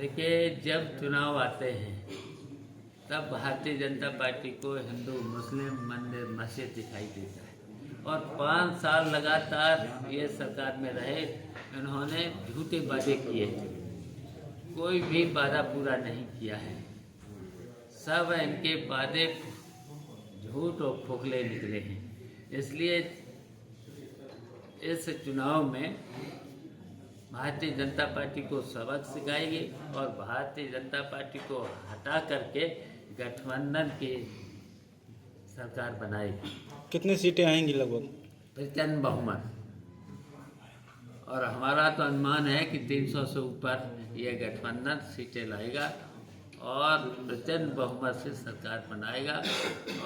देखिए, जब चुनाव आते हैं तब भारतीय जनता पार्टी को हिंदू मुस्लिम मंदिर मस्जिद दिखाई देता है और 5 साल लगातार ये सरकार में रहे। इन्होंने झूठे वादे किए, कोई भी वादा पूरा नहीं किया है। सब इनके वादे झूठ और खोखले निकले हैं। इसलिए इस चुनाव में भारतीय जनता पार्टी को सबक सिखाएगी और भारतीय जनता पार्टी को हटा करके गठबंधन की सरकार बनाएगी। कितनी सीटें आएंगी लगभग? प्रचंड बहुमत, और हमारा तो अनुमान है कि 300 से ऊपर यह गठबंधन सीटें लाएगा और प्रचंड बहुमत से सरकार बनाएगा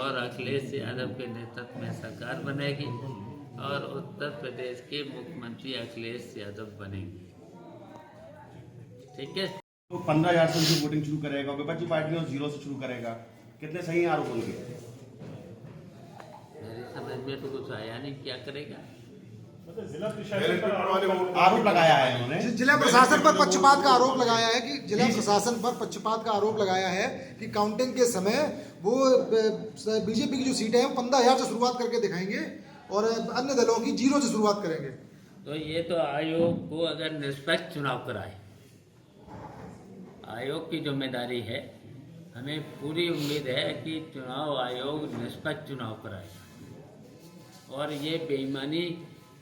और अखिलेश यादव के नेतृत्व में सरकार बनेगी और उत्तर प्रदेश के मुख्यमंत्री अखिलेश यादव बनेंगे। ठीक है। तो 15,000 से उनकी वोटिंग शुरू करेगा, विपक्षी पार्टियों 0 से शुरू करेगा। कितने सही आरोप होंगे? मेरी समझ में तो कुछ आया नहीं, क्या करेगा। जिला प्रशासन पर आरोप लगाया है इन्होंने। जिला प्रशासन पर पक्षपात का आरोप लगाया है कि जिला प्रशासन पर पक्षपात का आरोप लगाया है कि काउंटिंग के समय वो बीजेपी की जो सीटें हैं 15,000 से शुरुआत करके दिखाएंगे और अन्य दलों की 0 से शुरुआत करेंगे। तो ये तो आयोग को अगर निष्पक्ष चुनाव कराए, आयोग की जिम्मेदारी है। हमें पूरी उम्मीद है कि चुनाव आयोग निष्पक्ष चुनाव कराएगा और ये बेईमानी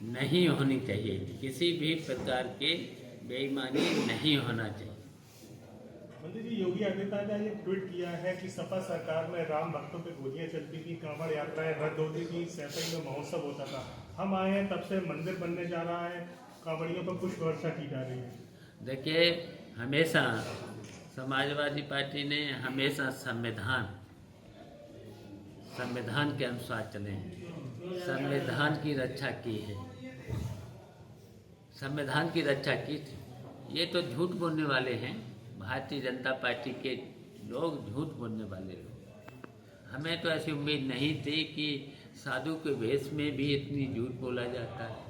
नहीं होनी चाहिए। किसी भी प्रकार की बेईमानी नहीं होना चाहिए। मंत्री जी, योगी आदित्यनाथ ने ये ट्वीट किया है कि सपा सरकार में राम भक्तों पे गोलियां चलती थी, कांवड़ यात्राएं रद्द होती थी, सैफई में महोत्सव होता था। हम आए हैं तब से मंदिर बनने जा रहा है, कांवड़ियों पर पुष्प वर्षा की जा रही है। देखिए, हमेशा समाजवादी पार्टी ने हमेशा संविधान के अनुसार चले हैं, संविधान की रक्षा की है, संविधान की रक्षा की थी। ये तो झूठ बोलने वाले हैं, भारतीय जनता पार्टी के लोग झूठ बोलने वाले लोग। हमें तो ऐसी उम्मीद नहीं थी कि साधु के भेष में भी इतनी झूठ बोला जाता है।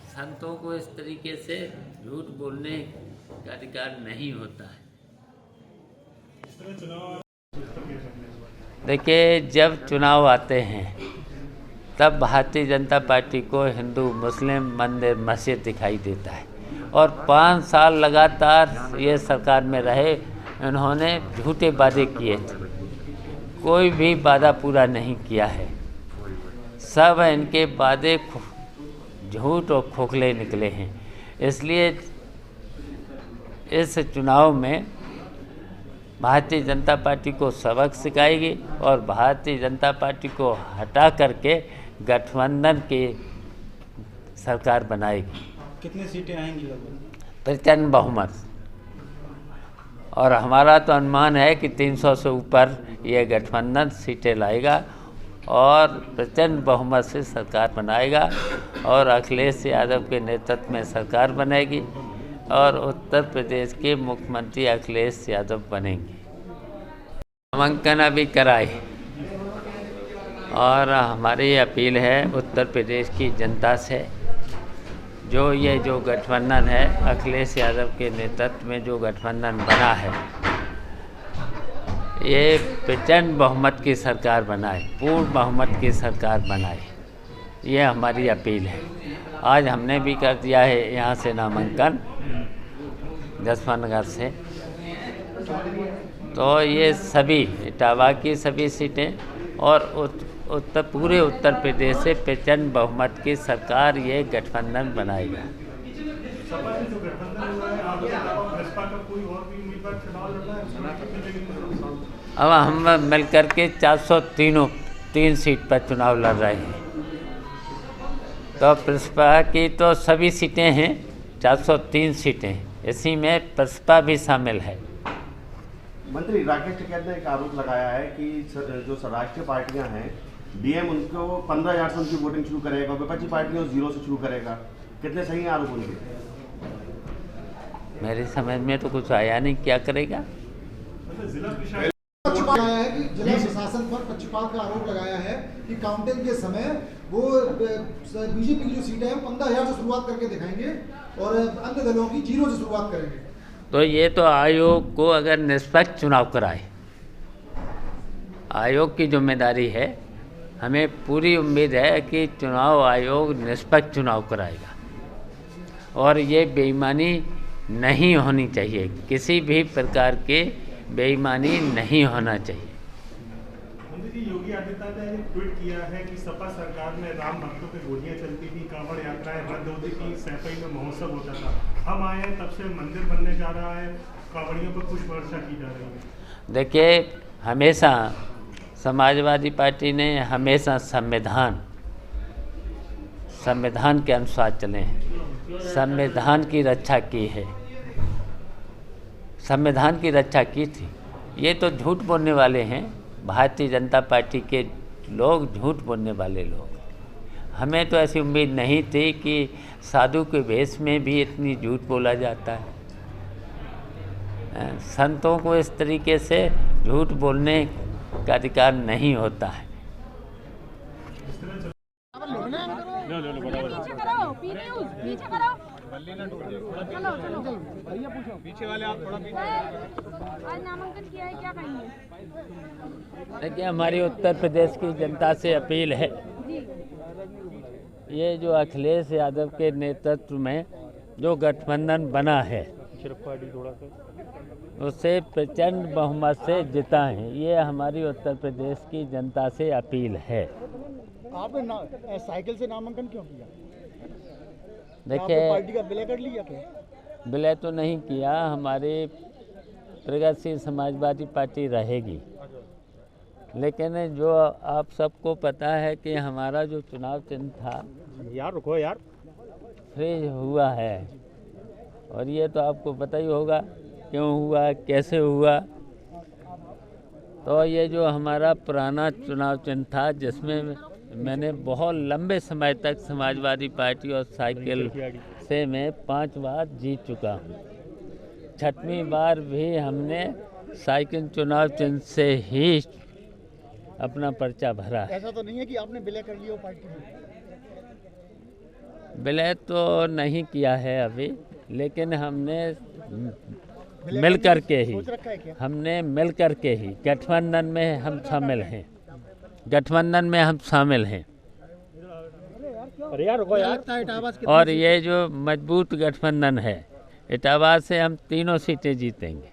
संतों को इस तरीके से झूठ बोलने का अधिकार नहीं होता है। देखिए, जब चुनाव आते हैं तब भारतीय जनता पार्टी को हिंदू मुस्लिम मंदिर मस्जिद दिखाई देता है और 5 साल लगातार ये सरकार में रहे। इन्होंने झूठे वादे किए थे, कोई भी वादा पूरा नहीं किया है। सब इनके वादे झूठ और खोखले निकले हैं। इसलिए इस चुनाव में भारतीय जनता पार्टी को सबक सिखाएगी और भारतीय जनता पार्टी को हटा करके गठबंधन की सरकार बनाएगी। कितनी सीटें आएंगी लगभग? प्रचंड बहुमत, और हमारा तो अनुमान है कि 300 से ऊपर यह गठबंधन सीटें लाएगा और प्रचंड बहुमत से सरकार बनाएगा और अखिलेश यादव के नेतृत्व में सरकार बनेगी और उत्तर प्रदेश के मुख्यमंत्री अखिलेश यादव बनेंगे। नामांकन अभी कराए और हमारी अपील है उत्तर प्रदेश की जनता से, जो गठबंधन है अखिलेश यादव के नेतृत्व में जो गठबंधन बना है, ये प्रचंड बहुमत की सरकार बनाए, पूर्ण बहुमत की सरकार बनाए। ये हमारी अपील है। आज हमने भी कर दिया है यहाँ से नामांकन, जसवंत नगर से। तो ये सभी इटावा की सभी सीटें और पूरे उत्तर प्रदेश से प्रचंड बहुमत की सरकार ये गठबंधन बनाएगा। अब हम मिलकर के 403 सीट पर चुनाव लड़ रहे हैं। तो प्रसपा की तो सभी सीटें हैं, 403 सीटें, इसी में प्रसपा भी शामिल है। मंत्री राकेश टिकैत ने एक आरोप लगाया है कि जो राष्ट्रीय पार्टियां हैं, डीएम उनको 15,000 से उनकी वोटिंग शुरू करेगा, विपक्षी पार्टियों 0 से शुरू करेगा। कितने सही आरोप होंगे? मेरी समझ में तो कुछ आया नहीं, क्या करेगा। जिला प्रशासन पर पक्षपात का आरोप लगाया है कि काउंटिंग के समय वो बीजेपी की जो सीटें हैं 15,000 से शुरुआत करके दिखाएंगे और अन्य दलों की 0 से शुरुआत करेंगे। तो ये तो आयोग को अगर निष्पक्ष चुनाव कराए, आयोग की जिम्मेदारी है। हमें पूरी उम्मीद है कि चुनाव आयोग निष्पक्ष चुनाव कराएगा और ये बेईमानी नहीं होनी चाहिए, किसी भी प्रकार के बेईमानी नहीं होना चाहिए। मंत्री जी, योगी आदित्यनाथ ने ट्वीट किया है कि सपा सरकार में राम भक्तों पे गोलियां चलती थी, कांवड़ यात्राएं रद्द होती थी, सैफई में महोत्सव होता था। हम आए हैं तब से मंदिर बनने जा रहा है, कांवड़ियों पर पुष्प वर्षा की जा रही है। देखिए, हमेशा समाजवादी पार्टी ने हमेशा संविधान के अनुसार चले हैं, संविधान की रक्षा की है, संविधान की रक्षा की थी। ये तो झूठ बोलने वाले हैं, भारतीय जनता पार्टी के लोग झूठ बोलने वाले लोग। हमें तो ऐसी उम्मीद नहीं थी कि साधु के वेश में भी इतनी झूठ बोला जाता है। संतों को इस तरीके से झूठ बोलने का अधिकार नहीं होता है। पीछे वाले आप थोड़ा आज नामांकन किया है, क्या कहेंगे? देखिए, हमारी उत्तर प्रदेश की जनता से अपील है, ये जो अखिलेश यादव के नेतृत्व में जो गठबंधन बना है उसे प्रचंड बहुमत से जिताएं। ये हमारी उत्तर प्रदेश की जनता से अपील है। आपने साइकिल से नामांकन क्यों किया? देखिए, पार्टी का विलय कर लिया क्या? विलय तो नहीं किया, हमारी प्रगतिशील समाजवादी पार्टी रहेगी। लेकिन जो आप सबको पता है कि हमारा जो चुनाव चिन्ह था यार रुको यार, फ्रीज हुआ है, और ये तो आपको पता ही होगा क्यों हुआ, कैसे हुआ। तो ये जो हमारा पुराना चुनाव चिन्ह था, जिसमें मैंने बहुत लंबे समय तक समाजवादी पार्टी और साइकिल से मैं 5 बार जीत चुका हूँ। 6वीं बार भी हमने साइकिल चुनाव चिन्ह से ही अपना पर्चा भरा। ऐसा तो नहीं है कि आपने विलय कर लिया हो पार्टी में? विलय तो नहीं किया है अभी, लेकिन हमने मिल कर के ही गठबंधन में हम शामिल हैं, गठबंधन में हम शामिल हैं। अरे यार रुको यार, और ये जो मजबूत गठबंधन है, इटावा से हम 3 सीटें जीतेंगे।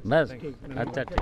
बस, अच्छा, ठीक।